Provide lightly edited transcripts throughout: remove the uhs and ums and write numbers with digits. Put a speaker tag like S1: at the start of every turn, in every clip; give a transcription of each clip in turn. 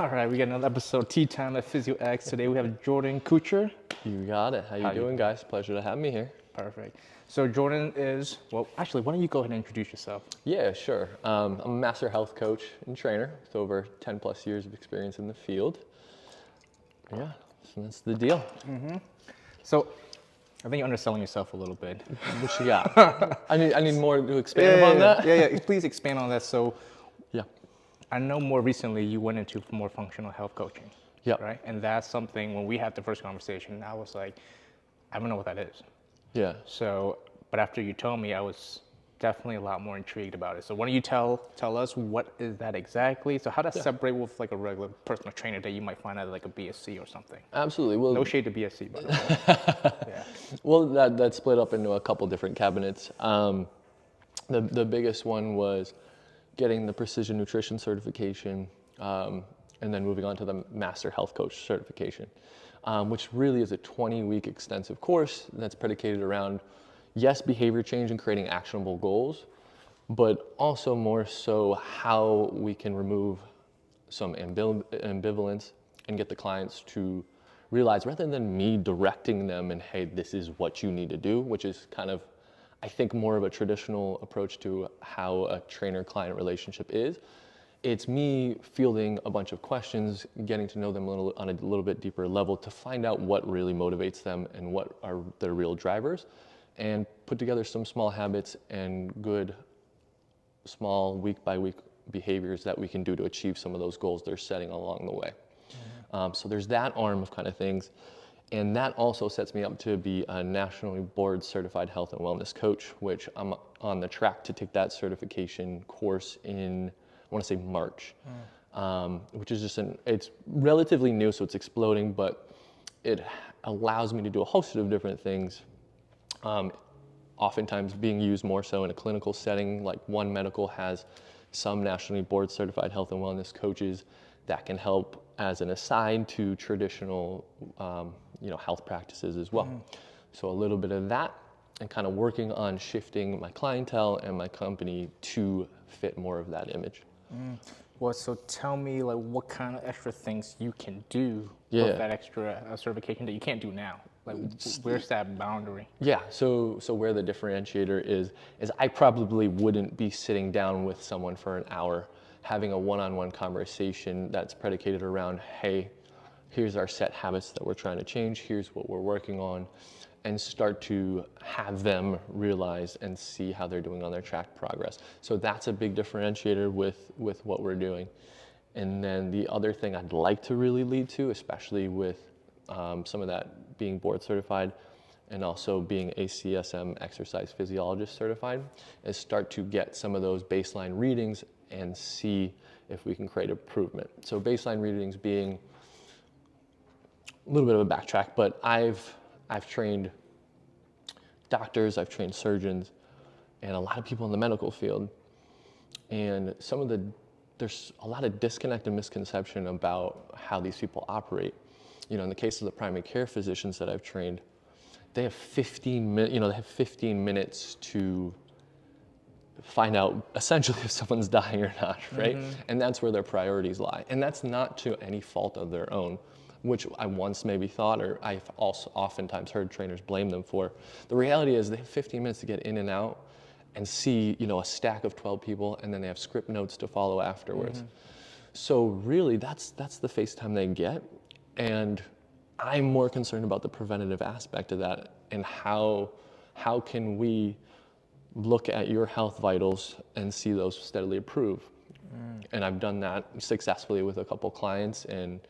S1: All right, we got another episode, Tea Time at PhysioX. Today we have Jordan Couture.
S2: You got it. How you doing, guys? Pleasure to have me here.
S1: Perfect. So Jordan is, well, actually, why don't you go ahead and introduce yourself?
S2: Yeah, sure. I'm a master health coach and trainer with over 10 plus years of experience in the field. Yeah, so that's the deal.
S1: So I think you're underselling yourself a little bit.
S2: What you got? I need more to expand upon that.
S1: Yeah. Please expand on that. So
S2: Yeah.
S1: I know more recently you went into more functional health coaching,
S2: Yep.
S1: right? And that's something, when we had the first conversation, I was like, I don't know what that is.
S2: Yeah.
S1: So, but after you told me, I was definitely a lot more intrigued about it. So why don't you tell us what is that exactly? So how does that separate with like a regular personal trainer that you might find at like a BSc or something?
S2: Absolutely. Well,
S1: No shade to BSc, by the way. Yeah.
S2: Well, that's split up into a couple different cabinets. The biggest one was getting the precision nutrition certification, and then moving on to the master health coach certification, which really is a 20-week extensive course that's predicated around, yes, behavior change and creating actionable goals, but also more so how we can remove some ambivalence and get the clients to realize, rather than me directing them and, hey, this is what you need to do, which is kind of, I think, more of a traditional approach to how a trainer-client relationship is. It's me fielding a bunch of questions, getting to know them on a little bit deeper level to find out what really motivates them and what are their real drivers, and put together some small habits and good, small, week-by-week behaviors that we can do to achieve some of those goals they're setting along the way. So there's that arm of kind of things. And that also sets me up to be a nationally board certified health and wellness coach, which I'm on the track to take that certification course in, I want to say March, which is it's relatively new, so it's exploding, but it allows me to do a host of different things, oftentimes being used more so in a clinical setting. Like One Medical has some nationally board certified health and wellness coaches that can help as an aside to traditional health practices as well. So a little bit of that, and kind of working on shifting my clientele and my company to fit more of that image.
S1: Well, so tell me, like, what kind of extra things you can do
S2: Yeah.
S1: with that extra certification that you can't do now? Like, where's that boundary?
S2: Yeah, so where the differentiator is I probably wouldn't be sitting down with someone for an hour having a one-on-one conversation that's predicated around, hey, here's our set habits that we're trying to change, here's what we're working on, and start to have them realize and see how they're doing on their track progress. So that's a big differentiator with what we're doing. And then the other thing I'd like to really lead to, especially with some of that being board certified and also being ACSM exercise physiologist certified, is start to get some of those baseline readings and see if we can create improvement. So baseline readings being a little bit of a backtrack, but I've trained doctors, I've trained surgeons, and a lot of people in the medical field. And there's a lot of disconnect and misconception about how these people operate. In the case of the primary care physicians that I've trained, they have 15 minutes to find out essentially if someone's dying or not, right? And that's where their priorities lie. And that's not to any fault of their own, which I once maybe thought, or I've also oftentimes heard trainers blame them for. The reality is they have 15 minutes to get in and out and see, a stack of 12 people, and then they have script notes to follow afterwards. So really, that's the face time they get. And I'm more concerned about the preventative aspect of that, and how can we look at your health vitals and see those steadily improve. And I've done that successfully with a couple clients, and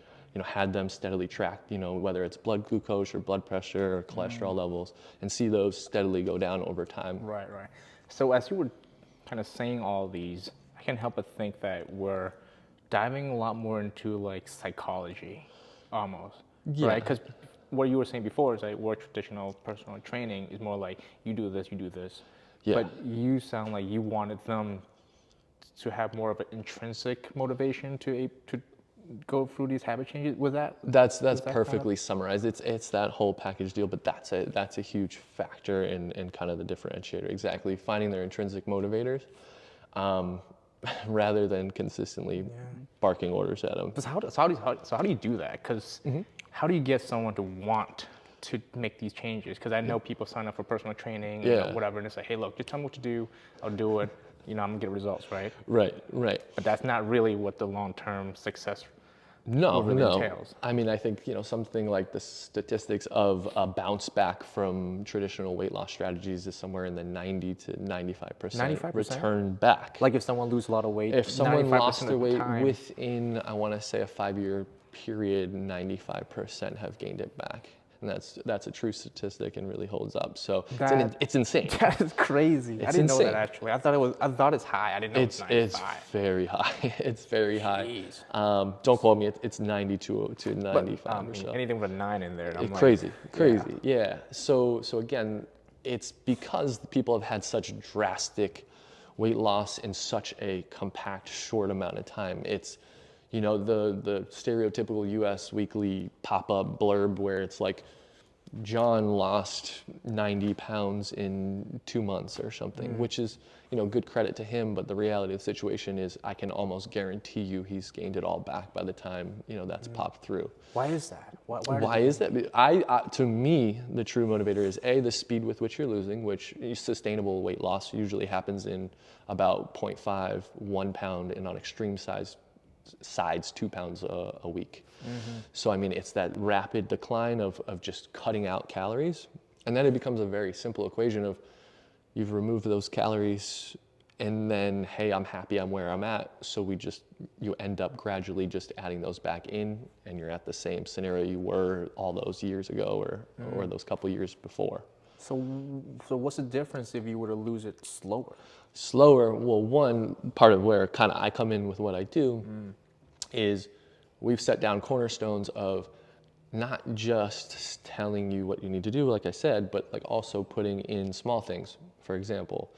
S2: had them steadily track, whether it's blood glucose or blood pressure or cholesterol levels, and see those steadily go down over time.
S1: Right. So as you were kind of saying all these, I can't help but think that we're diving a lot more into like psychology, almost.
S2: Yeah.
S1: Right? Because what you were saying before is like more traditional personal training is more like you do this.
S2: Yeah.
S1: But you sound like you wanted them to have more of an intrinsic motivation to go through these habit changes. Was that?
S2: That's
S1: that
S2: perfectly summarized. It's that whole package deal, but that's a huge factor in kind of the differentiator. Exactly, finding their intrinsic motivators. rather than consistently barking orders at them.
S1: So how do you do that? Because how do you get someone to want to make these changes? Because I know people sign up for personal training,
S2: Yeah.
S1: whatever, and they say, hey, look, just tell me what to do. I'll do it. I'm gonna get results, right?
S2: Right.
S1: But that's not really what the long-term success
S2: No,
S1: really
S2: no.
S1: entails.
S2: I mean, I think, something like the statistics of a bounce back from traditional weight loss strategies is somewhere in the 90 to 95%
S1: 95%?
S2: return back.
S1: Like if someone loses a lot of weight,
S2: If someone
S1: 95%
S2: lost
S1: of
S2: their
S1: the
S2: weight
S1: time,
S2: within, I want to say, a 5-year period, 95% have gained it back. And that's a true statistic and really holds up. So it's insane.
S1: that is crazy. I
S2: It's
S1: didn't know that
S2: insane.
S1: actually. I thought it's high. I didn't know
S2: It's
S1: it's 95.
S2: very high. It's very high.
S1: Jeez.
S2: Don't quote me. It's 90 to
S1: But
S2: 95 or so.
S1: anything with a 9 in there, and I'm
S2: Crazy.
S1: yeah.
S2: Yeah. So again, it's because people have had such drastic weight loss in such a compact, short amount of time. It's, the stereotypical U.S. weekly pop-up blurb where it's like, John lost 90 pounds in 2 months or something, which is, good credit to him. But the reality of the situation is I can almost guarantee you he's gained it all back by the time, that's popped through.
S1: Why is that?
S2: Why is that? To me, the true motivator is the speed with which you're losing, which sustainable weight loss usually happens in about 0.5, 1 pound, and on extreme sides, 2 pounds a week. So, I mean, it's that rapid decline of just cutting out calories. And then it becomes a very simple equation of you've removed those calories and then, hey, I'm happy I'm where I'm at. So you end up gradually just adding those back in and you're at the same scenario you were all those years ago or those couple years before.
S1: So what's the difference if you were to lose it slower?
S2: Slower, well, one part of where kind of I come in with what I do is we've set down cornerstones of not just telling you what you need to do, like I said, but like also putting in small things. For example,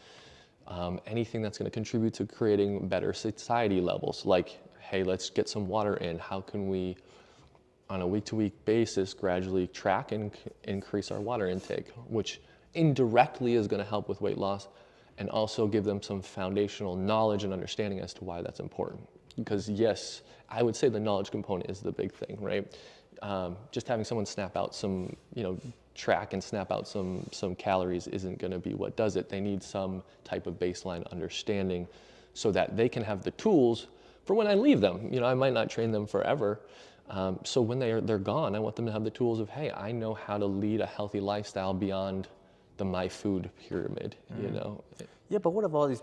S2: anything that's going to contribute to creating better satiety levels, like, hey, let's get some water in. How can we, on a week-to-week basis, gradually track and increase our water intake, which indirectly is going to help with weight loss and also give them some foundational knowledge and understanding as to why that's important. Because yes, I would say the knowledge component is the big thing, right? Just having someone snap out some, track and snap out some calories isn't going to be what does it. They need some type of baseline understanding so that they can have the tools for when I leave them. I might not train them forever. So when they're gone, I want them to have the tools of, hey, I know how to lead a healthy lifestyle beyond the my food pyramid,
S1: Yeah, but what if all these,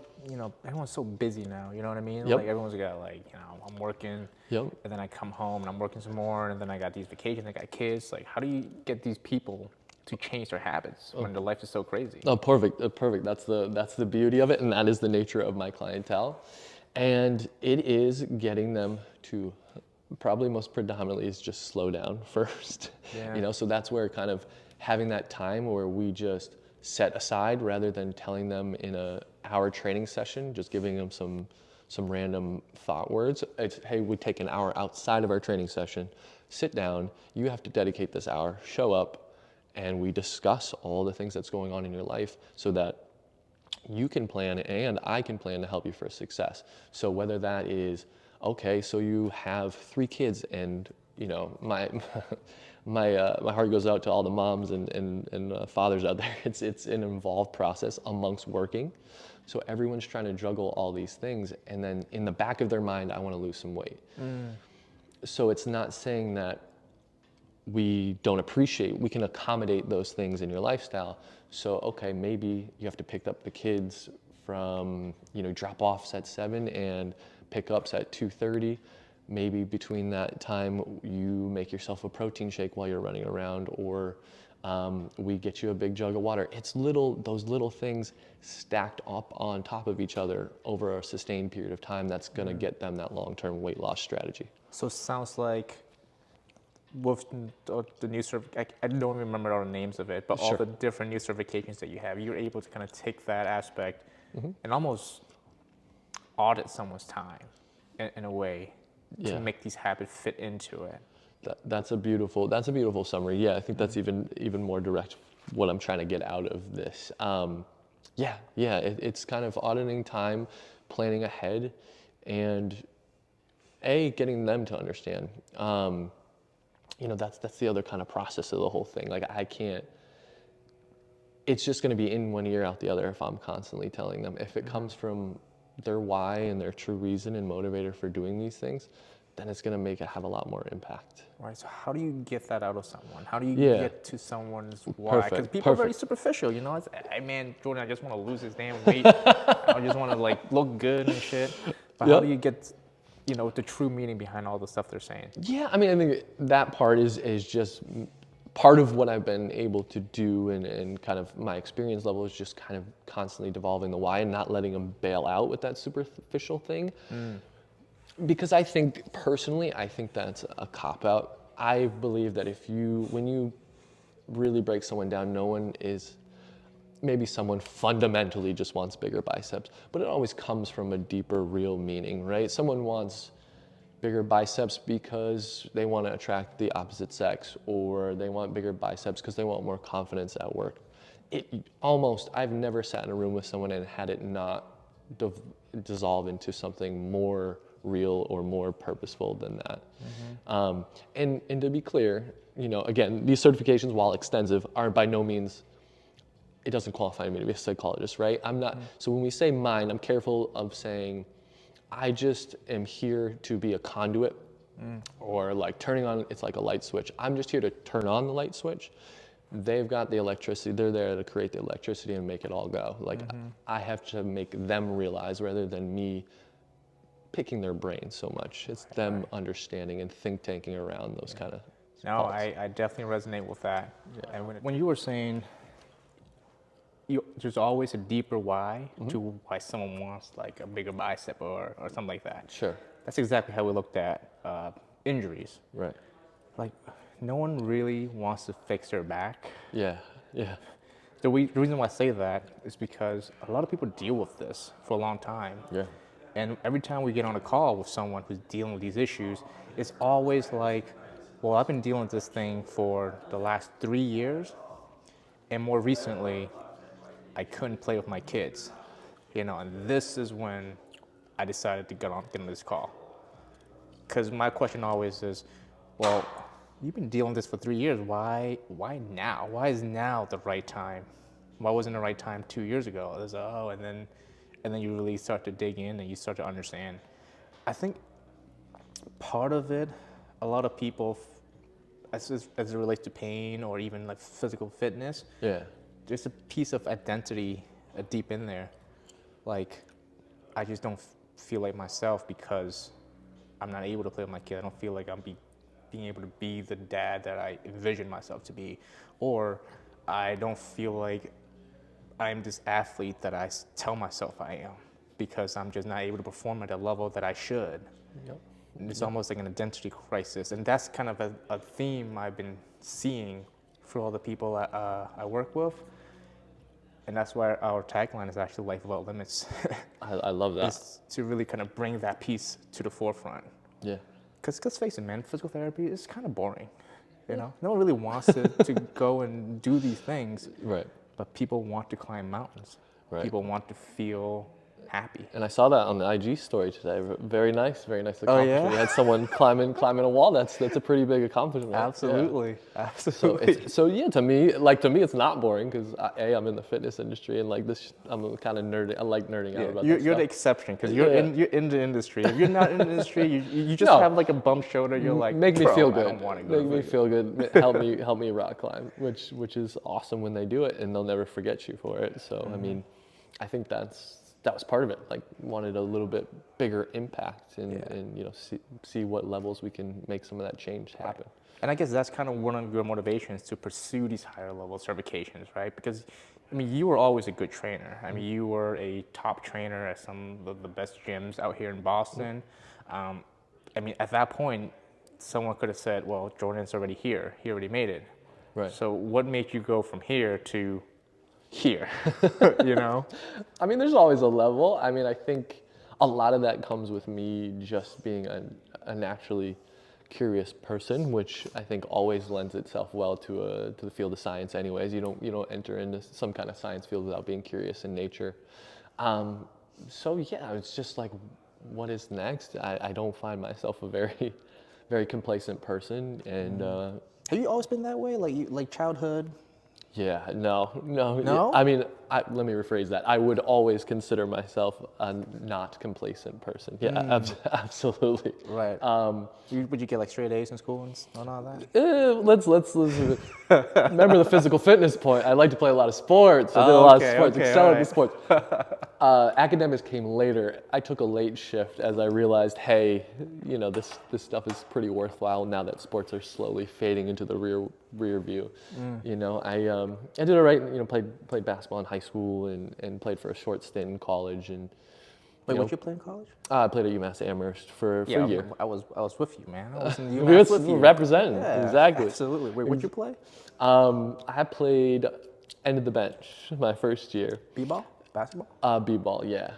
S1: everyone's so busy now, you know what I mean?
S2: Yep.
S1: Like everyone's got I'm working, and then I come home and I'm working some more, and then I got these vacations, I got kids. Like, how do you get these people to change their habits when their life is so crazy?
S2: Oh, perfect. That's the beauty of it, and that is the nature of my clientele. And it is getting them to, probably most predominantly, is just slow down first.
S1: Yeah.
S2: So that's where kind of having that time where we just set aside rather than telling them in a hour training session, just giving them some random thought words. It's, hey, we take an hour outside of our training session, sit down, you have to dedicate this hour, show up, and we discuss all the things that's going on in your life so that you can plan and I can plan to help you for success. So whether that is, okay, so you have 3 kids and, my heart goes out to all the moms and fathers out there. It's an involved process amongst working. So everyone's trying to juggle all these things. And then in the back of their mind, I want to lose some weight. So it's not saying that we don't appreciate, we can accommodate those things in your lifestyle. So, okay, maybe you have to pick up the kids from, drop offs at 7 and pickups at 2:30. Maybe between that time, you make yourself a protein shake while you're running around, or we get you a big jug of water. It's those little things stacked up on top of each other over a sustained period of time that's going to get them that long-term weight loss strategy.
S1: So it sounds like with the new I don't remember all the names of it, but all the different new certifications that you have, you're able to kind of take that aspect and almost audit someone's time in a way to make these habits fit into it.
S2: That's a beautiful summary. Yeah, I think that's even more direct what I'm trying to get out of this. It's kind of auditing time, planning ahead and getting them to understand. That's the other kind of process of the whole thing. Like it's just going to be in one ear out the other if I'm constantly telling them. If it comes from their why and their true reason and motivator for doing these things, then it's going to have a lot more impact.
S1: Right. So how do you get that out of someone? How do you
S2: Yeah.
S1: get to someone's why? Because
S2: Perfect.
S1: people are very superficial, you know. It's, hey man, Jordan, I just want to lose this damn weight. I just want to like look good and shit. But how
S2: Yep.
S1: do you get, you know, the true meaning behind all the stuff they're saying?
S2: Yeah, I mean, I think that part is just part of what I've been able to do, and kind of my experience level is just kind of constantly devolving the why and not letting them bail out with that superficial thing. Because I think that's a cop-out. I believe that when you really break someone down, maybe someone fundamentally just wants bigger biceps, but it always comes from a deeper, real meaning, right? Someone wants bigger biceps because they want to attract the opposite sex, or they want bigger biceps because they want more confidence at work. I've never sat in a room with someone and had it not dissolve into something more real or more purposeful than that. And to be clear, again, these certifications, while extensive, are by no means, it doesn't qualify me to be a psychologist, right? I'm not. So when we say mind, I'm careful of saying, I just am here to be a conduit, or like turning on, it's like a light switch. I'm just here to turn on the light switch. They've got the electricity. They're there to create the electricity and make it all go. Like I have to make them realize, rather than me picking their brain so much. It's them understanding and think tanking around those kind of
S1: No,
S2: thoughts.
S1: I definitely resonate with that.
S2: Yeah.
S1: And when you were saying there's always a deeper why to why someone wants like a bigger bicep or something like that.
S2: Sure.
S1: That's exactly how we looked at injuries.
S2: Right.
S1: Like, no one really wants to fix their back.
S2: Yeah. Yeah.
S1: The reason why I say that is because a lot of people deal with this for a long time.
S2: Yeah.
S1: And every time we get on a call with someone who's dealing with these issues, it's always like, well, I've been dealing with this thing for the last 3 years. And more recently, I couldn't play with my kids. And this is when I decided to get on this call. Because my question always is, well, you've been dealing with this for 3 years. Why now? Why is now the right time? Why wasn't the right time 2 years ago? It was, and then you really start to dig in and you start to understand. I think part of it, a lot of people, as it relates to pain or even like physical fitness,
S2: Yeah.
S1: there's a piece of identity deep in there. Like, I just don't feel like myself because I'm not able to play with my kid. I don't feel like I'm being able to be the dad that I envision myself to be. Or I don't feel like I'm this athlete that I tell myself I am, because I'm just not able to perform at the level that I should.
S2: Yep.
S1: And it's almost like an identity crisis. And that's kind of a theme I've been seeing for all the people I work with. And that's why our tagline is actually Life Without Limits.
S2: I love that.
S1: Is to really kind of bring that piece to the forefront.
S2: Yeah.
S1: Because let's face it, man, physical therapy is kind of boring. No one really wants to go and do these things.
S2: Right.
S1: But people want to climb mountains.
S2: Right.
S1: People want to feel happy.
S2: And I saw that on the IG story today. Very nice accomplishment.
S1: Oh, yeah?
S2: You had someone climbing a wall. That's a pretty big accomplishment.
S1: Absolutely,
S2: Yeah.
S1: absolutely.
S2: So yeah, to me, it's not boring because I'm in the fitness industry and like this, I'm kind of nerdy. I like nerding out about
S1: you're
S2: that stuff.
S1: the exception because you're in the industry. If you're not in the industry, you just have like a bump shoulder. You're like,
S2: make me feel good.
S1: I don't want to go.
S2: Make me feel good. Help me rock climb, which is awesome when they do it, and they'll never forget you for it. So I mean, I think that was part of it. Like, wanted a little bit bigger impact and see what levels we can make some of that change happen.
S1: Right. And I guess that's kind of one of your motivations to pursue these higher level certifications, right? Because I mean, you were always a good trainer. I mean, you were a top trainer at some of the best gyms out here in Boston. I mean, at that point, someone could have said, well, Jordan's already here. He already made it.
S2: Right.
S1: So what made you go from here to here?
S2: I mean, there's always a level. I mean, I think a lot of that comes with me just being a naturally curious person, which I think always lends itself well to the field of science anyways. You don't enter into some kind of science field without being curious in nature. So yeah, it's just like, what is next? I don't find myself a very, very complacent person, and
S1: Have you always been that way? Like like childhood?
S2: yeah, no.
S1: No?
S2: I mean, let me rephrase that. I would always consider myself a not complacent person. Yeah, absolutely.
S1: Right. Would you get like straight A's in school and all that?
S2: Let's remember the physical fitness point. I like to play a lot of sports. I did a
S1: Oh,
S2: lot of
S1: okay,
S2: sports,
S1: okay,
S2: excelled
S1: all
S2: at the
S1: right.
S2: sports. Academics came later. I took a late shift as I realized, hey, this stuff is pretty worthwhile now that sports are slowly fading into the rear view. I did all right. Played basketball in high school and played for a short stint in college. And
S1: Wait, what you play in college?
S2: I played at UMass Amherst for a year.
S1: I was with you, man. I was in
S2: We
S1: UMass
S2: was
S1: with you.
S2: representing,
S1: Yeah,
S2: exactly.
S1: absolutely. Wait, what'd you play?
S2: I played end of the bench my first year.
S1: B-ball? Basketball?
S2: B-ball, yeah.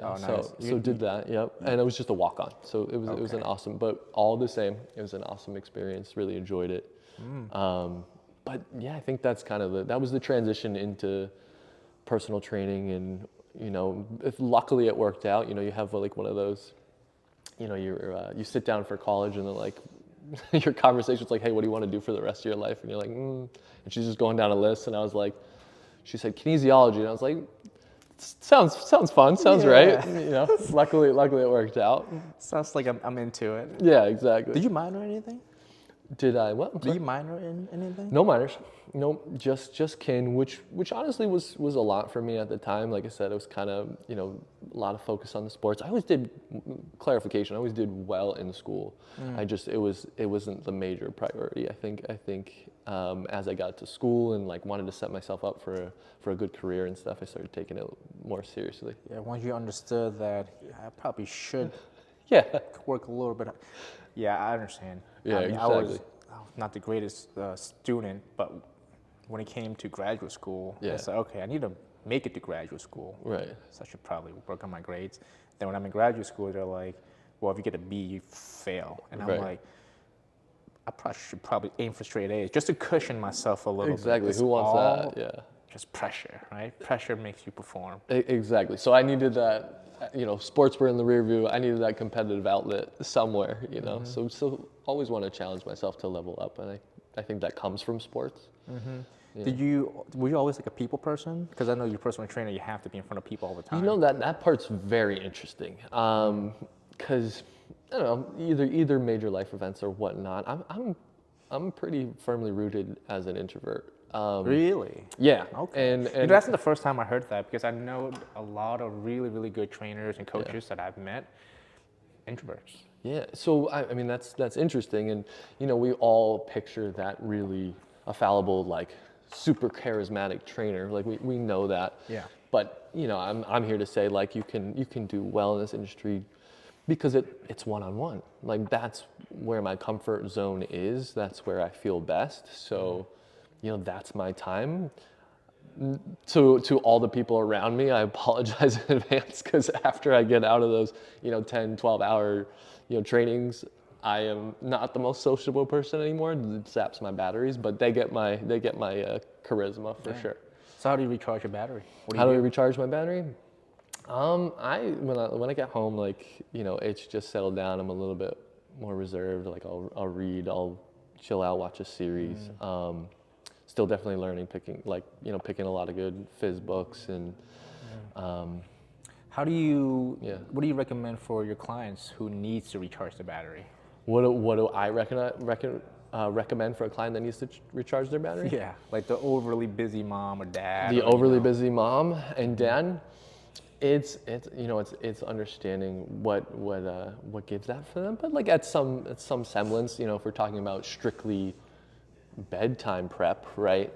S1: Oh,
S2: So
S1: nice.
S2: so did that, yep. And it was just a walk-on. So it was an
S1: Okay.
S2: awesome, but all the same, it was an awesome experience. Really enjoyed it. But yeah, I think that's kind of that was the transition into personal training, and luckily it worked out. You have like one of those, you sit down for college and then like your conversation's like, hey, what do you want to do for the rest of your life? And you're like, and she's just going down a list, and I was like, she said kinesiology, and I was like, sounds fun, sounds right.
S1: Yeah.
S2: Luckily it worked out.
S1: Sounds like I'm into it.
S2: Yeah, exactly.
S1: Did you minor in anything?
S2: Did I what? I'm
S1: Did
S2: sorry?
S1: you minor in anything?
S2: No minors. No, just kin, which honestly was a lot for me at the time. Like I said, it was kind of, a lot of focus on the sports. I always did, clarification, I always did well in school. It wasn't the major priority. I think as I got to school and like wanted to set myself up for a good career and stuff, I started taking it more seriously.
S1: Yeah, once you understood that, I probably should
S2: Yeah.
S1: work a little bit. Yeah, I understand.
S2: Yeah,
S1: I mean,
S2: exactly.
S1: I was not the greatest student, but when it came to graduate school,
S2: Yeah.
S1: I said, okay, I need to make it to graduate school.
S2: Right.
S1: So I should probably work on my grades. Then when I'm in graduate school, they're like, well, if you get a B, you fail. And I'm
S2: Right.
S1: like, I should probably aim for straight A's just to cushion myself a little bit.
S2: Exactly.
S1: It's
S2: Who wants
S1: all
S2: that? Yeah.
S1: just pressure, right? Pressure makes you perform.
S2: Exactly. So I needed that, sports were in the rear view. I needed that competitive outlet somewhere, So always want to challenge myself to level up. And I think that comes from sports. Yeah.
S1: Were you always like a people person? Because I know you're a personal trainer, you have to be in front of people all the time.
S2: That part's very interesting. Because, I don't know, either major life events or whatnot, I'm pretty firmly rooted as an introvert.
S1: Really?
S2: Yeah.
S1: Okay.
S2: And
S1: That's the first time I heard that, because I know a lot of really, really good trainers and coaches that I've met, introverts.
S2: yeah, so I mean that's interesting, and we all picture that really a fallible, like super charismatic trainer, like we know that.
S1: Yeah.
S2: But I'm here to say, like, you can do well in this industry because it's one-on-one. Like, that's where my comfort zone is. That's where I feel best. So, that's my time. To all the people around me, I apologize in advance, because after I get out of those 10, 12-hour trainings, I am not the most sociable person anymore. It saps my batteries, but they get my charisma for sure.
S1: So how do you recharge your battery?
S2: How do I recharge my battery? When I get home, like, it's just settled down. I'm a little bit more reserved. Like, I'll read, I'll chill out, watch a series. Still definitely learning, picking a lot of good phys books, and
S1: What do you recommend for your clients who needs to recharge the battery?
S2: what do I recommend for a client that needs to recharge their battery?
S1: Yeah, like the overly busy mom or dad.
S2: The
S1: or,
S2: overly busy mom and dad, it's understanding what gives that for them, but like at some semblance, if we're talking about strictly bedtime prep, right?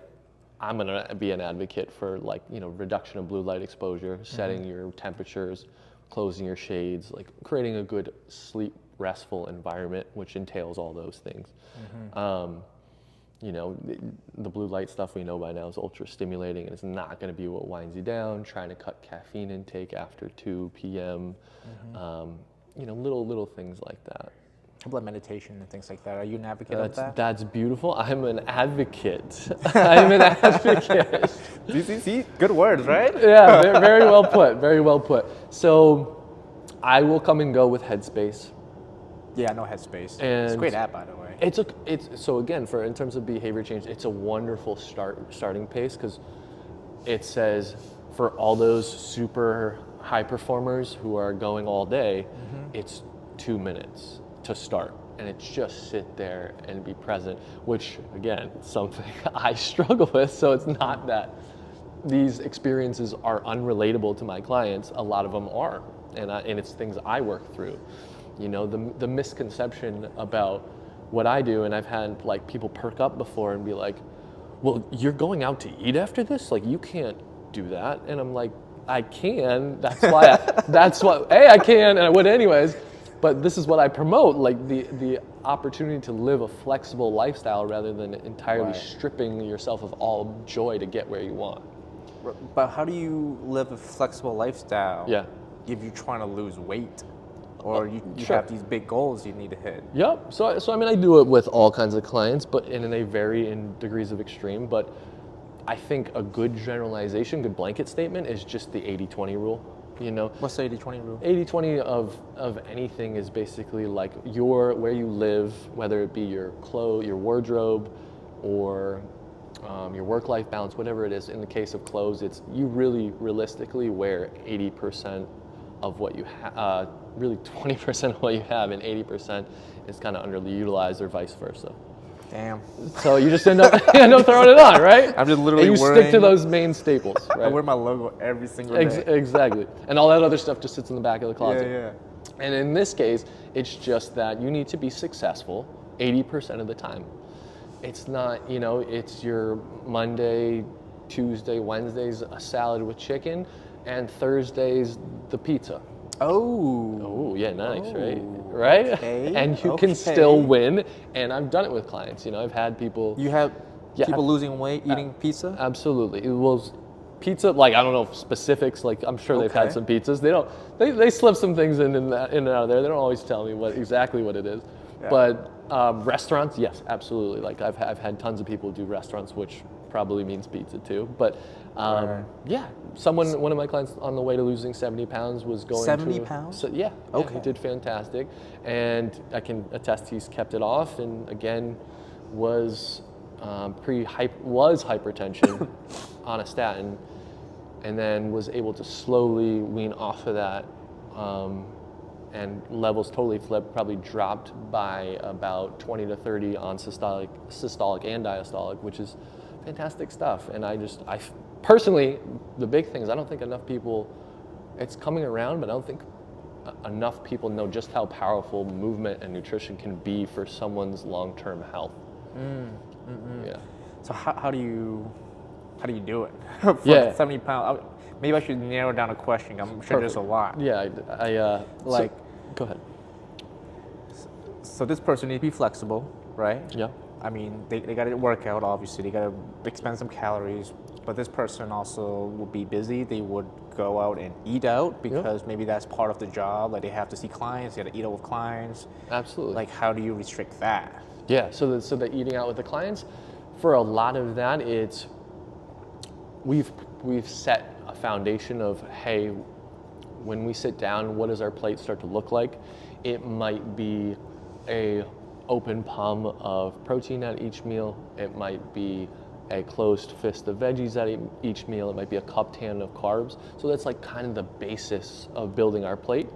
S2: I'm gonna be an advocate for, like, reduction of blue light exposure, setting your temperatures, closing your shades, like creating a good sleep restful environment, which entails all those things. The blue light stuff we know by now is ultra stimulating, and it's not going to be what winds you down. Trying to cut caffeine intake after 2 p.m. Little things like that.
S1: How about meditation and things like that? Are you an advocate of that?
S2: That's beautiful. I'm an advocate. I'm an advocate.
S1: See, good words, right?
S2: Yeah, very well put. Very well put. So, I will come and go with Headspace.
S1: Yeah, I know Headspace. It's a
S2: And
S1: great app, by the way.
S2: it's so again, for in terms of behavior change, it's a wonderful starting pace because it says for all those super high performers who are going all day, it's 2 minutes to start, and it's just sit there and be present, which again, something I struggle with. So it's not that these experiences are unrelatable to my clients. A lot of them are, and it's things I work through. You know, the misconception about what I do, and I've had like people perk up before and be like, well, you're going out to eat after this? Like, you can't do that. And I'm like, I can. That's why I can, and I would anyways. But this is what I promote, like the opportunity to live a flexible lifestyle rather than entirely stripping yourself of all joy to get where you want.
S1: But how do you live a flexible lifestyle
S2: Yeah.
S1: if you're trying to lose weight? Or you
S2: Sure.
S1: have these big goals you need to hit?
S2: Yep. So I mean, I do it with all kinds of clients, but and they vary in degrees of extreme. But I think a good generalization, good blanket statement is just the 80-20 rule. You know,
S1: What's the 80-20 rule?
S2: 80-20 of anything is basically like where you live, whether it be your clothes, your wardrobe, or your work-life balance, whatever it is. In the case of clothes, it's you really realistically wear 80% of what you have, really 20% of what you have, and 80% is kind of underutilized or vice versa.
S1: Damn.
S2: So you just end up throwing it on, right?
S1: I'm just literally
S2: and you
S1: wearing,
S2: stick to those main staples, right?
S1: I wear my logo every single day.
S2: Exactly. And all that other stuff just sits in the back of the closet.
S1: Yeah.
S2: And in this case, it's just that you need to be successful 80% of the time. It's not, it's your Monday, Tuesday, Wednesdays, a salad with chicken, and Thursdays, the pizza. Oh, yeah, nice, right? Right?
S1: Okay,
S2: And you can still win. And I've done it with clients. I've had people.
S1: You have people losing weight eating pizza?
S2: Absolutely. It was pizza, like, I don't know specifics, like, I'm sure they've had
S1: Okay.
S2: some pizzas. They slip some things in and out of there. They don't always tell me exactly what it is.
S1: Yeah.
S2: But restaurants, yes, absolutely. Like, I've had tons of people do restaurants, which probably means pizza too. But yeah, one of my clients on the way to losing 70 pounds was going
S1: 70 pounds?
S2: So, yeah,
S1: Okay.
S2: he did fantastic. And I can attest he's kept it off, and again, was hypertension on a statin, and then was able to slowly wean off of that, and levels totally flipped, probably dropped by about 20 to 30 on systolic and diastolic, which is fantastic stuff. And I personally, the big thing is I don't think enough people, it's coming around, but I don't think enough people know just how powerful movement and nutrition can be for someone's long-term health. Yeah.
S1: So how do you do it? For
S2: Yeah.
S1: 70 pounds. Maybe I should narrow down a question. I'm sure there's a lot.
S2: Yeah, go ahead.
S1: So this person needs to be flexible, right?
S2: Yeah.
S1: I mean, they got to work out, obviously. They got to expend some calories. But this person also would be busy. They would go out and eat out because maybe that's part of the job. Like, they have to see clients. They got to eat out with clients.
S2: Absolutely.
S1: Like, how do you restrict that?
S2: Yeah, so the eating out with the clients, for a lot of that, it's we've set a foundation of, hey, when we sit down, what does our plate start to look like? It might be a open palm of protein at each meal. It might be a closed fist of veggies at each meal. It might be a cupped hand of carbs. So that's like kind of the basis of building our plate.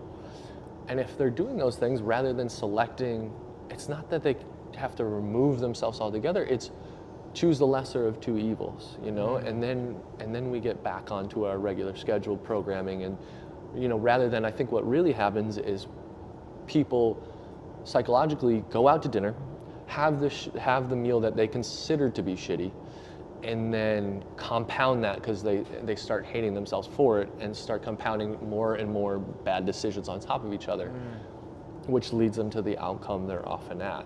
S2: And if they're doing those things, rather than selecting, it's not that they have to remove themselves altogether. It's choose the lesser of two evils, and then we get back onto our regular scheduled programming. And rather than, I think what really happens is people psychologically go out to dinner, have the meal that they consider to be shitty, and then compound that because they start hating themselves for it and start compounding more and more bad decisions on top of each other, which leads them to the outcome they're often at.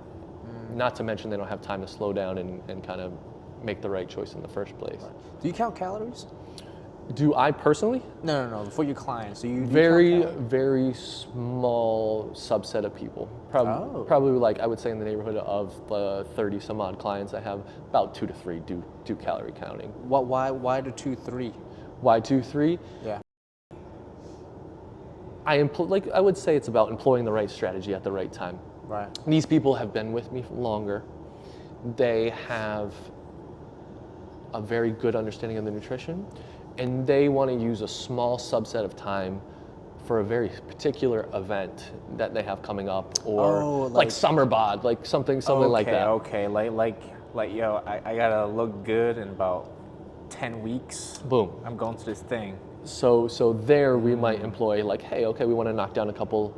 S2: Not to mention they don't have time to slow down and kind of make the right choice in the first place.
S1: Do you count calories?
S2: Do I personally?
S1: No. For your clients, do you count
S2: Very,
S1: calories?
S2: very small subset of people.
S1: Oh.
S2: Probably like I would say in the neighborhood of the 30 some odd clients I have, about 2 to 3 do calorie counting.
S1: Why the 2, 3?
S2: Why 2, 3?
S1: Yeah.
S2: I would say it's about employing the right strategy at the right time.
S1: Right.
S2: These people have been with me longer. They have a very good understanding of the nutrition, and they want to use a small subset of time for a very particular event that they have coming up, or
S1: Oh,
S2: like summer bod, like something like that.
S1: Okay. Like, yo, I gotta look good in about 10 weeks.
S2: Boom.
S1: I'm going to this thing.
S2: So there we might employ like, hey, okay, we want to knock down a couple.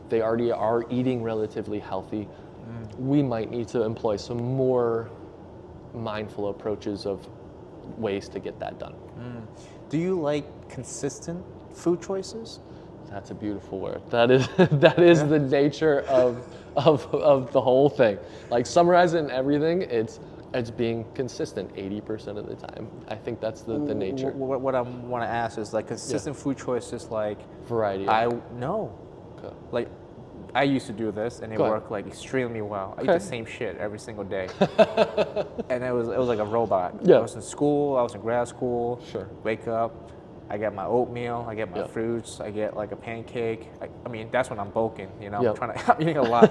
S2: They already are eating relatively healthy. We might need to employ some more mindful approaches of ways to get that done.
S1: Do you like consistent food choices?
S2: That's a beautiful word. That is the nature of the whole thing. Like summarizing everything, it's being consistent 80% of the time. I think that's the nature.
S1: What I want to ask is like consistent food choices, like
S2: Variety.
S1: no,
S2: Okay.
S1: like I used to do this and it
S2: Go ahead.
S1: worked like extremely well. I eat
S2: Okay.
S1: the same shit every single day, and it was like a robot.
S2: Yeah.
S1: I was in school. I was in grad school.
S2: Sure.
S1: Wake up, I get my oatmeal. I get my
S2: Yeah.
S1: fruits. I get like a pancake. I mean that's when I'm bulking. You know,
S2: Yeah.
S1: I'm trying to. I'm eating a lot.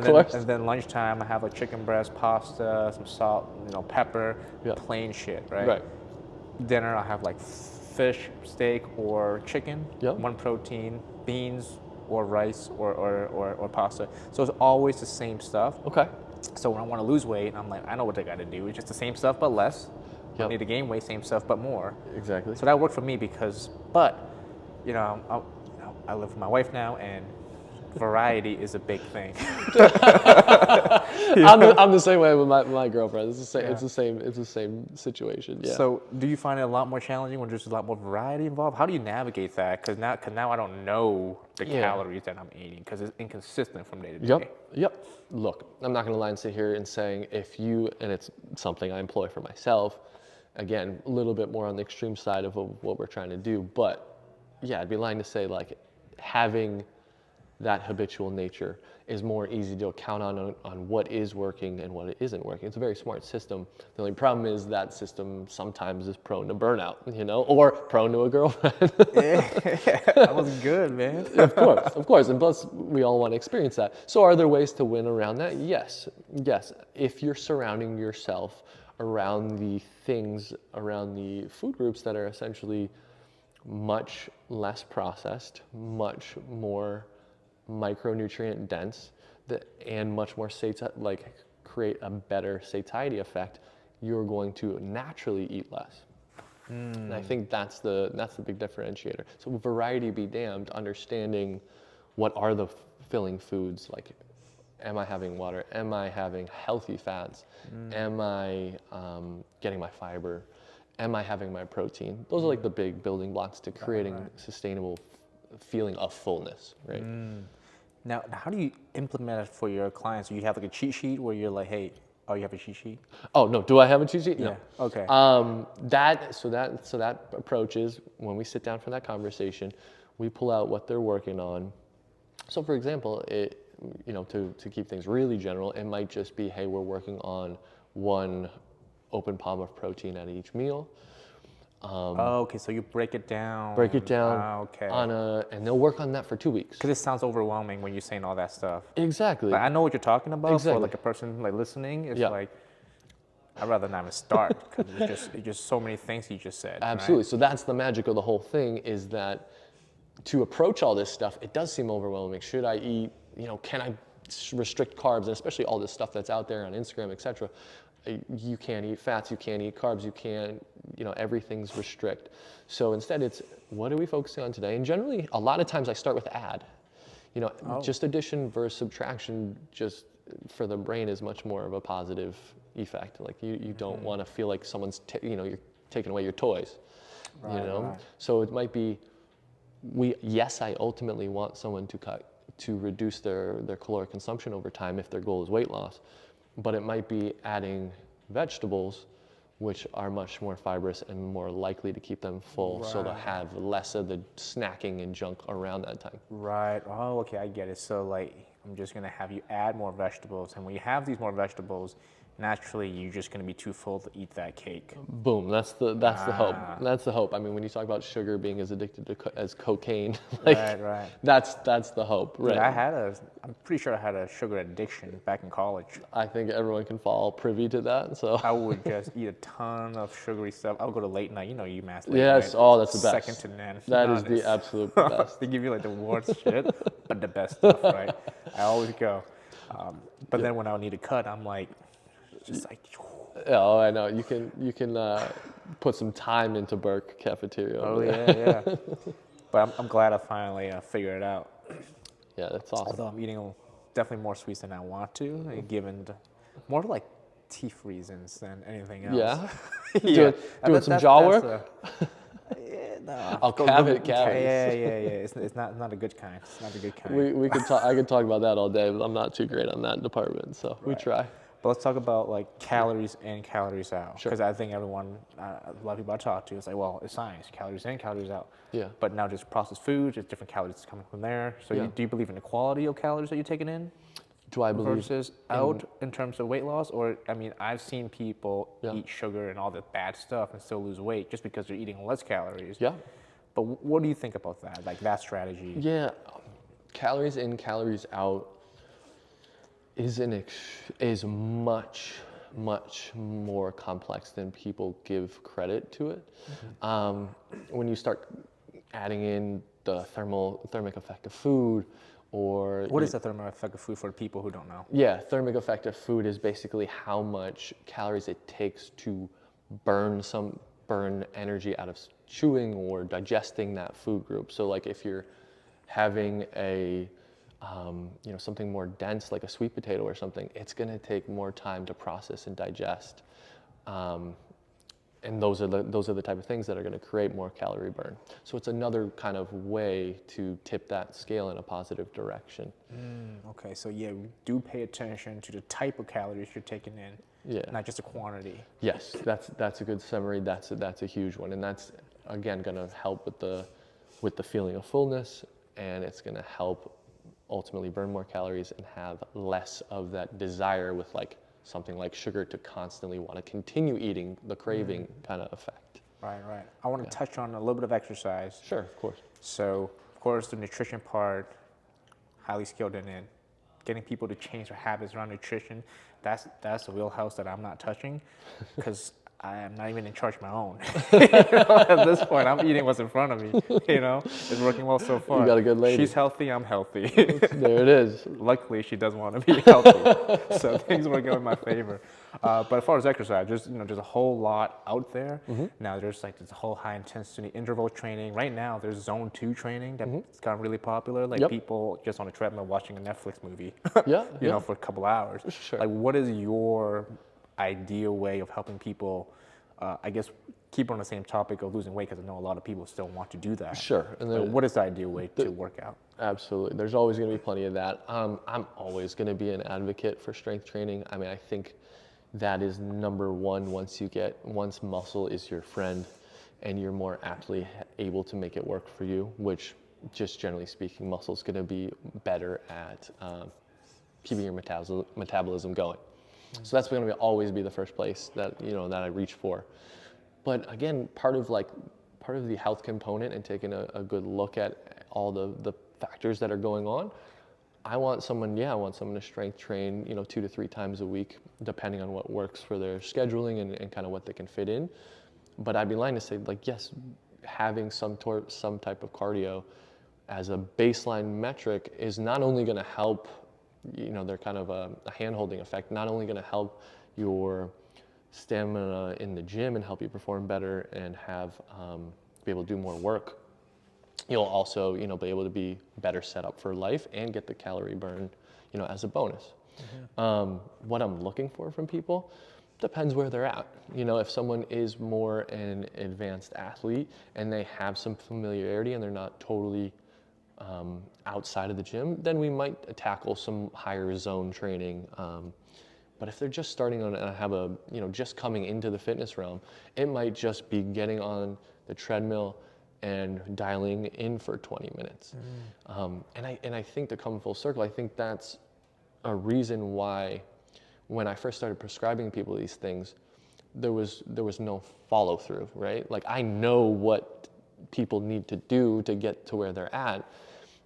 S2: course.
S1: And then lunchtime I have a chicken breast, pasta, some salt, pepper,
S2: Yeah.
S1: plain shit, right?
S2: Right.
S1: Dinner I have like fish, steak, or chicken.
S2: Yep.
S1: One protein, beans or rice or pasta. So it's always the same stuff.
S2: Okay.
S1: So when I want to lose weight, I'm like, I know what I got to do. It's just the same stuff but less. I
S2: Yep.
S1: need to gain weight, same stuff but more.
S2: Exactly.
S1: So that worked for me because, but I live with my wife now, and variety is a big thing.
S2: I'm the same way with my girlfriend. It's the same.
S1: Yeah.
S2: It's the same situation. Yeah.
S1: So do you find it a lot more challenging when there's a lot more variety involved? How do you navigate that? Because now I don't know the
S2: Yeah.
S1: calories that I'm eating because it's inconsistent from day to day.
S2: Yep. Look, I'm not going to lie and sit here and saying and it's something I employ for myself. Again, a little bit more on the extreme side of what we're trying to do, but yeah, I'd be lying to say like having that habitual nature is more easy to count on what is working and what isn't working. It's a very smart system. The only problem is that system sometimes is prone to burnout, or prone to a girlfriend.
S1: Yeah, that was good, man.
S2: Of course, and plus we all want to experience that. So are there ways to win around that? Yes. If you're surrounding yourself around the things, around the food groups that are essentially much less processed, much more micronutrient dense, and much more create a better satiety effect, you're going to naturally eat less. And I think that's the big differentiator. So variety be damned, understanding what are the filling foods, like am I having water? Am I having healthy fats? Am I getting my fiber? Am I having my protein? Those are like the big building blocks to creating sustainable feeling of fullness, right?
S1: Now, how do you implement it for your clients? Do you have like a cheat sheet where you're like, hey, you have a cheat sheet?
S2: Oh no, do I have a cheat sheet? No.
S1: Yeah. Okay.
S2: That approach is when we sit down for that conversation, we pull out what they're working on. So for example, to keep things really general, it might just be, hey, we're working on one open palm of protein at each meal.
S1: Okay, so you break it down. Okay.
S2: And they'll work on that for 2 weeks.
S1: Because it sounds overwhelming when you're saying all that stuff.
S2: Exactly.
S1: Like, I know what you're talking about.
S2: Exactly.
S1: For like a person like listening, it's
S2: Yeah.
S1: like I'd rather not even start because it's just so many things you just said.
S2: Absolutely.
S1: Right?
S2: So that's the magic of the whole thing, is that to approach all this stuff, it does seem overwhelming. Should I eat, can I restrict carbs? And especially all this stuff that's out there on Instagram, etc. You can't eat fats, you can't eat carbs, you can't, everything's restrict. So instead it's, what are we focusing on today? And generally, a lot of times I start with add. Just addition versus subtraction, just for the brain, is much more of a positive effect. Like you don't want to feel like someone's, you're taking away your toys,
S1: Right.
S2: So it might be, I ultimately want someone to reduce their caloric consumption over time if their goal is weight loss, but it might be adding vegetables which are much more fibrous and more likely to keep them full, so they'll have less of the snacking and junk around that time.
S1: Right. Oh, okay, I get it. So like, I'm just gonna have you add more vegetables, and when you have these more vegetables, naturally you're just gonna be too full to eat that cake.
S2: Boom. That's the hope. That's the hope. I mean, when you talk about sugar being as addicted to as cocaine, like
S1: Right.
S2: that's the hope,
S1: Dude,
S2: right?
S1: I'm pretty sure I had a sugar addiction back in college.
S2: I think everyone can fall privy to that. So
S1: I would just eat a ton of sugary stuff. I would go to late night. You know, UMass late
S2: yes,
S1: night.
S2: oh, that's the best.
S1: Second to none.
S2: That is the absolute best.
S1: They give you like the worst shit, but the best stuff, right? I always go. But then when I would need a cut, I'm like, just like,
S2: Oh, I know. You can put some time into Burke Cafeteria.
S1: oh
S2: Over there.
S1: yeah. But I'm glad I finally figured it out.
S2: Yeah, that's awesome.
S1: Although I'm eating definitely more sweets than I want to, given more like teeth reasons than anything else.
S2: Yeah.
S1: Yeah.
S2: Doing some jaw work.
S1: Yeah, no.
S2: Oh, cavities.
S1: Yeah. It's not a good kind. It's not a good kind.
S2: We could talk. I could talk about that all day, but I'm not too great on that department. So we try.
S1: But let's talk about like calories in, calories out.
S2: Sure.
S1: Because I think everyone, a lot of people I talk to, it's like, well, it's science, calories in, calories out.
S2: Yeah.
S1: But now just processed foods, there's different calories coming from there. So
S2: Yeah.
S1: do you believe in the quality of calories that you're taking in?
S2: Do I believe
S1: Versus out in terms of weight loss? Or, I mean, I've seen people
S2: Yeah.
S1: eat sugar and all the bad stuff and still lose weight just because they're eating less calories.
S2: Yeah.
S1: But what do you think about that, like that strategy?
S2: Yeah. Calories in, calories out is much more complex than people give credit to it. When you start adding in the thermic effect of food, or
S1: What is the thermal effect of food for people who don't know?
S2: yeah, thermic effect of food is basically how much calories it takes to burn energy out of chewing or digesting that food group. So like if you're having a something more dense like a sweet potato or something, it's going to take more time to process and digest. And those are the type of things that are going to create more calorie burn. So it's another kind of way to tip that scale in a positive direction.
S1: Okay, so yeah, do pay attention to the type of calories you're taking in,
S2: Yeah.
S1: not just the quantity.
S2: Yes, that's a good summary. That's a huge one, and that's again going to help with the feeling of fullness, and it's going to help ultimately burn more calories and have less of that desire with like something like sugar to constantly want to continue eating, the craving kind of effect.
S1: Right. I want to touch on a little bit of exercise.
S2: Sure, of course.
S1: So, of course, the nutrition part, highly skilled in it. Getting people to change their habits around nutrition, that's the wheelhouse that I'm not touching, because I am not even in charge of my own. At this point, I'm eating what's in front of me. It's working well so far.
S2: You got a good lady.
S1: She's healthy, I'm healthy.
S2: There it is.
S1: Luckily, she does want to be healthy, so things work out in my favor. But as far as exercise, there's a whole lot out there. Now there's like this whole high intensity interval training. Right now, there's zone 2 training that's gotten really popular. Like people just on a treadmill watching a Netflix movie. For a couple hours.
S2: Sure.
S1: Like, what is your ideal way of helping people? I guess keep on the same topic of losing weight, because I know a lot of people still want to do that.
S2: Sure. And
S1: what is the ideal way to work out?
S2: Absolutely. There's always going to be plenty of that. I'm always going to be an advocate for strength training. I mean, I think that is number one. Once muscle is your friend and you're more aptly able to make it work for you, which just generally speaking, muscle is going to be better at keeping your metabolism going. So that's going to always be the first place that I reach for. But again, part of the health component and taking a good look at all the factors that are going on, I want someone to strength train 2 to 3 times a week, depending on what works for their scheduling and kind of what they can fit in. But I'd be lying to say, like, yes, having some type of cardio as a baseline metric is not only going to help, they're kind of a hand-holding effect, not only going to help your stamina in the gym and help you perform better and be able to do more work, you'll also be able to be better set up for life and get the calorie burn as a bonus. What I'm looking for from people depends where they're at. If someone is more an advanced athlete and they have some familiarity and they're not totally outside of the gym, then we might tackle some higher zone training But if they're just starting on and have a, just coming into the fitness realm, it might just be getting on the treadmill and dialing in for 20 minutes. And I think, to come full circle, I think that's a reason why when I first started prescribing people these things, there was no follow through, right? Like, I know what people need to do to get to where they're at.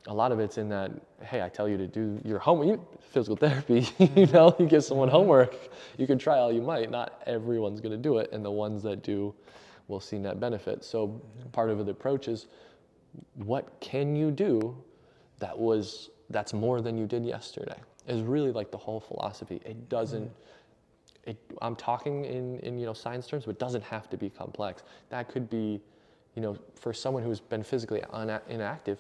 S2: A lot of it's in that, hey, I tell you to do your homework, physical therapy, you give someone homework, you can try all you might. Not everyone's going to do it, and the ones that do will see net benefit. So part of the approach is, what can you do that's more than you did yesterday? Is really like the whole philosophy. It doesn't. I'm talking in science terms, but it doesn't have to be complex. That could be, for someone who's been physically inactive,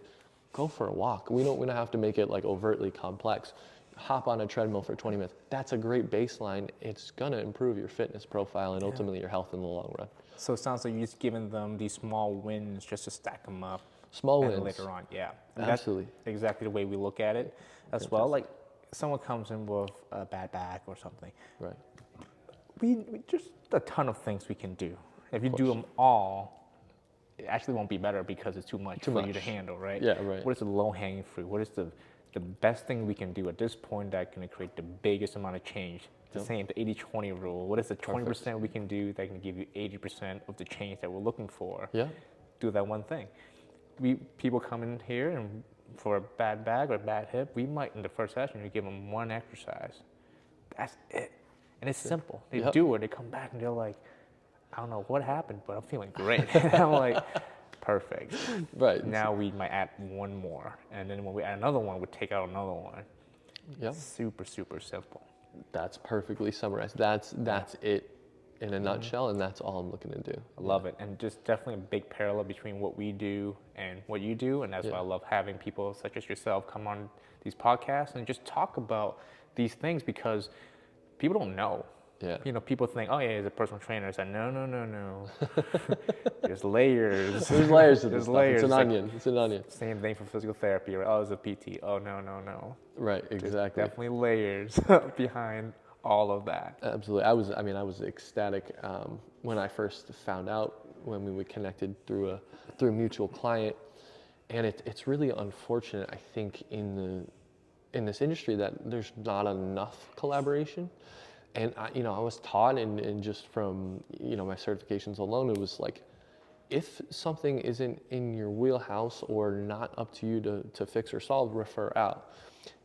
S2: go for a walk. We don't have to make it like overtly complex. Hop on a treadmill for 20 minutes. That's a great baseline. It's gonna improve your fitness profile and ultimately your health in the long run.
S1: So it sounds like you're just giving them these small wins just to stack them up.
S2: Small
S1: and
S2: wins.
S1: later on, yeah.
S2: Absolutely.
S1: That's exactly the way we look at it as well. Like, someone comes in with a bad back or something.
S2: Right.
S1: We just a ton of things we can do. If you do them all, it actually won't be better because it's too much for you to handle, right?
S2: Yeah, right.
S1: What is the low-hanging fruit? What is the best thing we can do at this point that can create the biggest amount of change? The same, the 80-20 rule. What is the 20% we can do that can give you 80% of the change that we're looking for?
S2: Yeah.
S1: Do that one thing. People come in here and for a bad back or a bad hip, we might, in the first session, you give them one exercise. That's it. And it's simple. They do it, they come back and they're like, I don't know what happened, but I'm feeling great. And I'm like, perfect.
S2: Right.
S1: Now we might add one more. And then when we add another one, we take out another one.
S2: Yeah.
S1: Super, super simple.
S2: That's perfectly summarized. That's it in a nutshell, and that's all I'm looking to do.
S1: I love it. And just definitely a big parallel between what we do and what you do. And that's why I love having people such as yourself come on these podcasts and just talk about these things, because people don't know.
S2: Yeah.
S1: People think, oh yeah, he's a personal trainer. It's like, no. There's layers.
S2: There's layers to this
S1: There's
S2: stuff.
S1: layers.
S2: It's an onion. It's an onion.
S1: Same thing for physical therapy. Right? Oh, it's a PT. Oh, no.
S2: Right,
S1: There's
S2: exactly.
S1: definitely layers behind all of that.
S2: Absolutely. I was ecstatic when I first found out, when we connected through a mutual client. And it's really unfortunate, I think, in this industry that there's not enough collaboration. And I was taught, and just from my certifications alone, it was like, if something isn't in your wheelhouse or not up to you to fix or solve, refer out.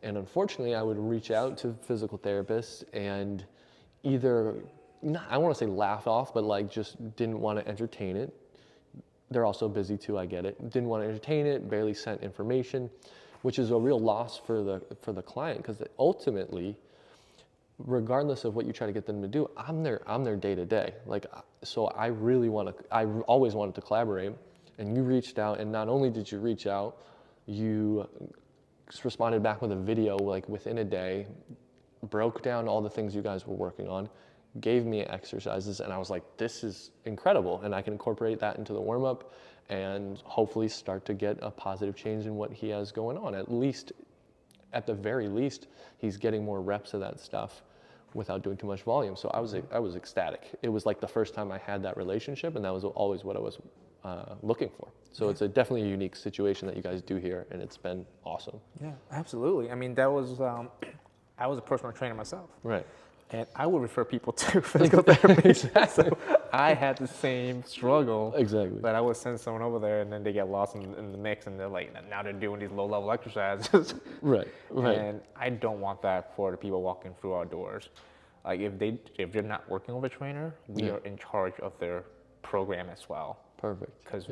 S2: And unfortunately, I would reach out to physical therapists and either, I want to say laugh off, but like just didn't want to entertain it. They're also busy too, I get it. Didn't want to entertain it, barely sent information, which is a real loss for the client, because ultimately, regardless of what you try to get them to do, I'm their day to day. Like, so I always wanted to collaborate, and you reached out, and not only did you reach out, you responded back with a video like within a day, broke down all the things you guys were working on, gave me exercises, and I was like, this is incredible, and I can incorporate that into the warm-up and hopefully start to get a positive change in what he has going on. At the very least, he's getting more reps of that stuff without doing too much volume. So I was ecstatic. It was like the first time I had that relationship, and that was always what I was looking for. So it's definitely a unique situation that you guys do here, and it's been awesome.
S1: Yeah, absolutely. I mean, that was, I was a personal trainer myself.
S2: Right.
S1: And I would refer people to physical therapy.
S2: Exactly.
S1: So I had the same struggle.
S2: Exactly.
S1: But I would send someone over there, and then they get lost in the mix, and they're like, now they're doing these low-level exercises.
S2: Right.
S1: And I don't want that for the people walking through our doors. Like, if they're not working with a trainer, we are in charge of their program as well.
S2: Perfect.
S1: Because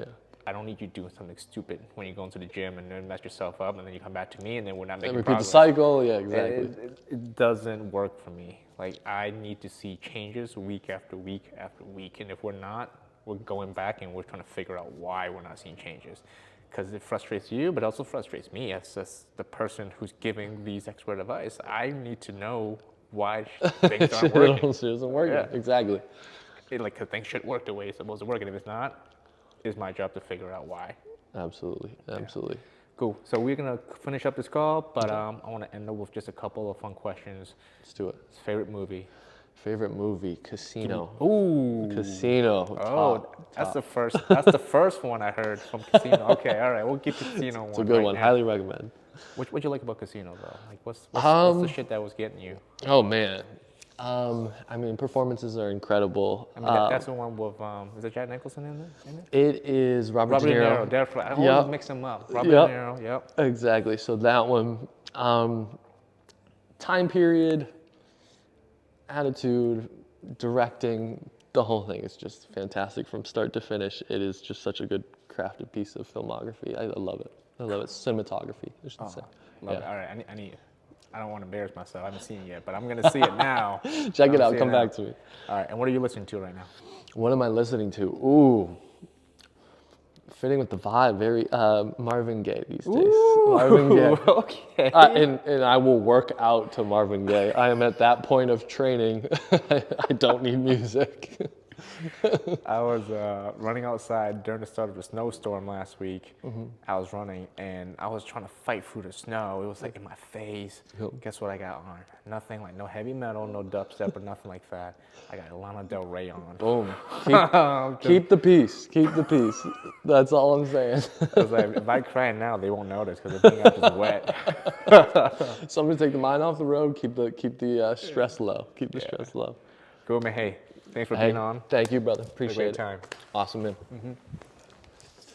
S1: I don't need you doing something stupid when you go into the gym and then mess yourself up, and then you come back to me, and then we're not making
S2: repeat
S1: progress.
S2: the cycle. Yeah, exactly.
S1: It doesn't work for me. Like, I need to see changes week after week after week, and if we're not, we're going back and we're trying to figure out why we're not seeing changes. Because it frustrates you, but it also frustrates me as the person who's giving these expert advice. I need to know why things aren't working.
S2: It isn't working. Yeah. Exactly.
S1: Cause things should work the way it's supposed to work, and if it's not, it's my job to figure out why.
S2: Absolutely.
S1: Cool. So we're gonna finish up this call, but I want to end up with just a couple of fun questions.
S2: Let's do it.
S1: Favorite movie?
S2: Favorite movie? Casino.
S1: Ooh.
S2: Casino.
S1: Oh, that's the first. That's the first one I heard from Casino. Okay, all right, we'll keep the Casino one.
S2: It's a good one.
S1: Now.
S2: Highly recommend.
S1: What'd you like about Casino though? Like, what's the shit that was getting you?
S2: Oh man. I mean, performances are incredible.
S1: I mean, that's the one with is it Jack Nicholson in it?
S2: It is Robert De Niro.
S1: Definitely. I
S2: Yep.
S1: always mix them up. Robert De Niro. Yep.
S2: Exactly. So that one, time period, attitude, directing, the whole thing is just fantastic from start to finish. It is just such a good crafted piece of filmography. I love it. I love it. Cinematography, I should say.
S1: Love it. All right, I need. I don't want to embarrass myself. I haven't seen it yet, but I'm gonna see it now.
S2: Check it out. Come back to me.
S1: All right. And what are you listening to right now?
S2: What am I listening to? Ooh. Fitting with the vibe, very Marvin Gaye these days.
S1: Ooh,
S2: Marvin Gaye.
S1: Okay.
S2: And I will work out to Marvin Gaye. I am at that point of training. I don't need music.
S1: I was running outside during the start of the snowstorm last week. I was running and I was trying to fight through the snow. It was like in my face. Guess what I got on? Nothing, like no heavy metal, no dubstep or nothing like that. I got Lana Del Rey on.
S2: Boom. Keep the peace. Keep the peace. That's all I'm saying.
S1: I was like, if I cry now, they won't notice because the thing is wet.
S2: So I'm gonna take the mind off the road. Keep the stress low. Keep the stress low.
S1: Cool, man. Hey, thanks for being on.
S2: Thank you, brother. Appreciate it.
S1: Time.
S2: Awesome, man.